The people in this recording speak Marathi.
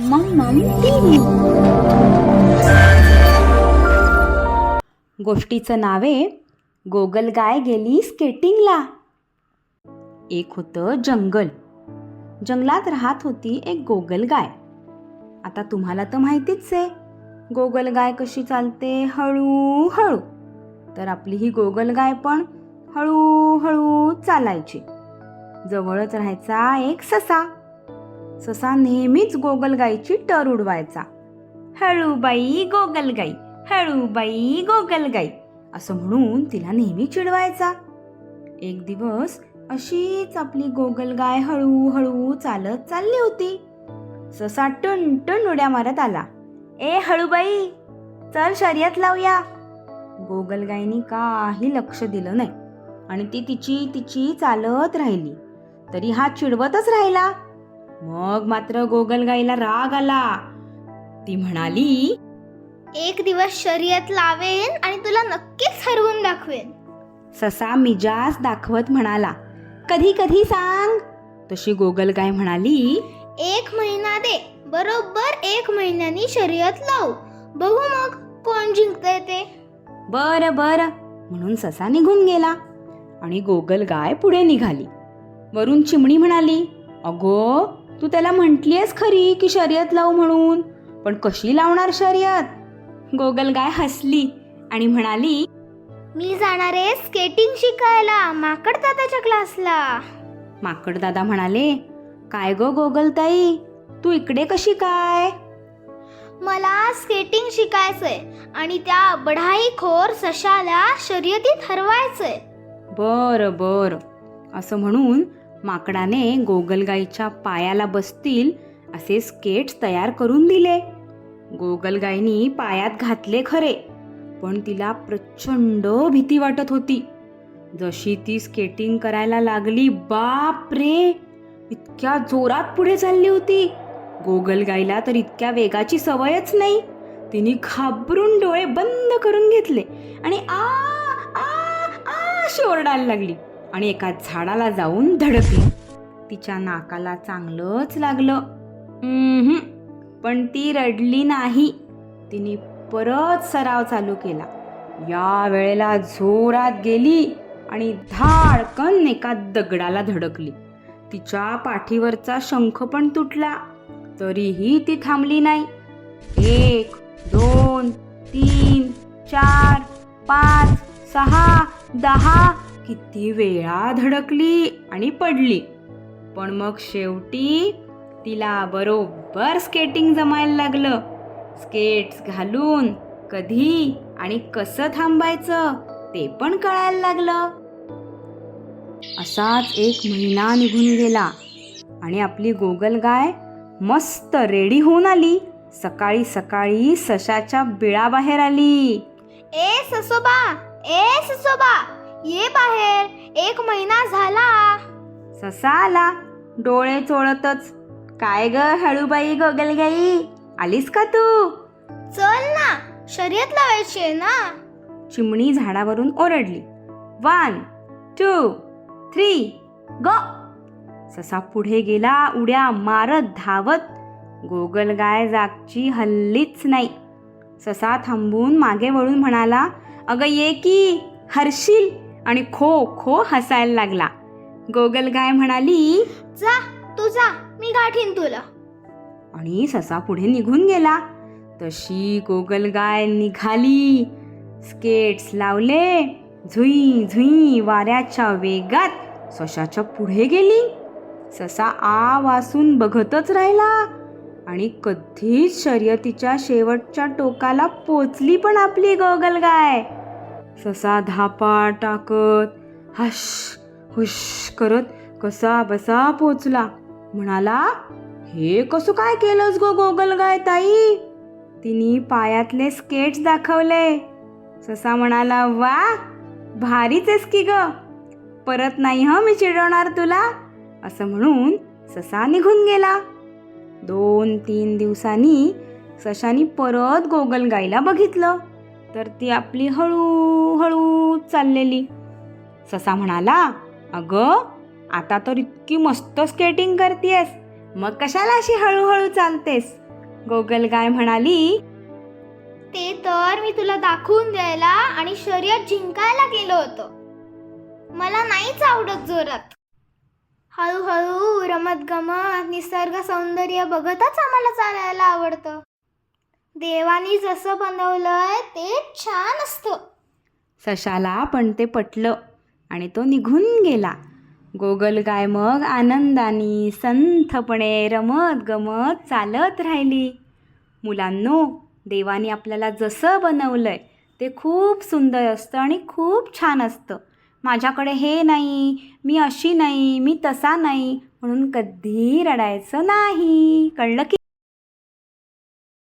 मम्मम टीव्ही. गोष्टीचं नावे गोगलगाय गेली स्केटिंगला. एक होतं जंगल. जंगलात राहत होती एक गोगलगाय. आता तुम्हाला तर माहितीच आहे गोगलगाय कशी चालते, हळूहळू. तर आपली ही गोगलगाय पण हळूहळू चालायची. जवळच राहायचा एक ससा. ससा नेहमीच गोगलगाईची टर उडवायचा. हळूबाई गोगलगाई, हळूबाई गोगलगाई असं म्हणून तिला नेहमी चिडवायचा. एक दिवस अशीच आपली गोगलगाय हळूहळू चालत चालली होती. ससा टन उड्या मारत आला. ए हळूबाई, चल शर्यत लावूया. गोगलगाईनी काही लक्ष दिलं नाही आणि ती तिची चालत राहिली. तरी हा चिडवतच राहिला. मग मात्र गोगलगाईला राग आला. ती म्हणाली, एक दिवस शर्यत लावेन आणि तुला नक्कीच हरवून दाखवेन. ससा मिजाज दाखवत म्हणाला, कधी कधी सांग. तशी गोगलगाय म्हणाली, 1 महिना दे, बरोबर 1 महिन्यानी शर्यत लावू. बघू मग कोण जिंकतंय ते. बरं बरं म्हणून ससा निघून गेला आणि गोगलगाय पुढे निघाली. वरून चिमणी म्हणाली, अगो तू त्याला म्हटलीयस खरी की शर्यत लावू म्हणून, पण कशी लावणार शर्यत. गोगलगाय हसली आणि म्हणाली, मी जाणार आहे स्केटिंग शिकायला माकड दादाच्या क्लासला. माकड दादा म्हणाले, काय गो गोगलताई, तू इकडे कशी काय. मला स्केटिंग शिकायचंय आणि त्या बढाईखोर सशाला शर्यतीत हरवायचंय. बरं बरं असं म्हणून माकडाने गोगलगाईच्या पायाला बसतील असे स्केट्स तयार करून दिले. गोगलगाईनी पायात घातले खरे, पण तिला प्रचंड भीती वाटत होती. जशी ती स्केटिंग करायला लागली, बाप रे, इतक्या जोरात पुढे चालली होती. गोगलगाईला तर इतक्या वेगाची सवयच नाही. तिने घाबरून डोळे बंद करून घेतले आणि आ अशी ओरडायला लागली आणि एका झाडाला जाऊन धडकली. तिच्या नाकाला चांगलंच लागलं. पण ती रडली नाही. तिने परत सराव चालू केला. या वेळेला जोरात गेली आणि धाडकन एका दगडाला धडकली. तिच्या पाठीवरचा शंख पण तुटला. तरीही ती थांबली नाही. 1 2 3 4 5 6 10 किती वेळा धडकली आणि पडली. पण मग शेवटी तिला बरोबर स्केटिंग जमायला लागलं. स्केट्स घालून कधी आणि कसं थांबायचं ते पण कळायला लागलं. असाच 1 महिना निघून गेला आणि आपली गोगलगाय मस्त रेडी होऊन आली. सकाळी सकाळी सशाच्या बिळाबाहेर आली. ए ससोबा, ये बाहेर, 1 महिना झाला. ससा आला डोळे चोळतच. काय ग हळूबाई गोगलगाई, आलीस का तू. चल ना, शर्यत लावायची आहे ना. चिमणी झाडावरून ओरडली. 1 2 3 गो. ससा पुढे गेला उड्या मारत धावत. गोगलगाय जागची हल्लीच नाही. ससा थांबून मागे वळून म्हणाला, अगं ये की, हरशील, आणि खो खो हसायला लागला. गोगलगाय म्हणाली, जा तू जा, मी गाठीन तुला. आणि ससा पुढे निघून गेला. तशी गोगलगाय निघाली. स्केट्स लावले. झुई झुई वाऱ्याच्या वेगात सशाच्या पुढे गेली. ससा आ वासून बघतच राहिला आणि कधीच शर्यतीच्या शेवटच्या टोकाला पोचली पण आपली गोगलगाय. ससा धापा टाकत हश हुश करत कसा बसा पोचला. म्हणाला, हे कसं काय केलंस गो गोगलगाय ताई. तिने पायातले स्केट्स दाखवले. ससा म्हणाला, वा, भारीच आहेस की ग, परत नाही मी चिडवणार तुला. असं म्हणून ससा निघून गेला. 2-3 दिवसांनी सशानी परत गोगलगाईला बघितलं तर ती आपली हळूहळू चाललेली. ससा म्हणाला, अगं आता तर इतकी मस्त स्केटिंग करतेस, मग कशाला अशी हळूहळू चालतेस. गोगलगाय म्हणाली, ते तर मी तुला दाखवून द्यायला आणि शर्यत जिंकायला गेलो होतो. मला नाहीच आवडत जोरात. हळूहळू रमत गमत निसर्ग सौंदर्य बघतच आम्हाला चालायला आवडतं. देवानी जसं बनवलंय ते छान असतं. सशाला पण ते पटलं आणि तो निघून गेला. गोगलगाय मग आनंदाने संथपणे रमत गमत चालत राहिली. मुलांनो, देवाने आपल्याला जसं बनवलंय ते खूप सुंदर असतं आणि खूप छान असतं. माझ्याकडे हे नाही, मी अशी नाही, मी तसा नाही म्हणून कधी रडायचं नाही. कळलं की?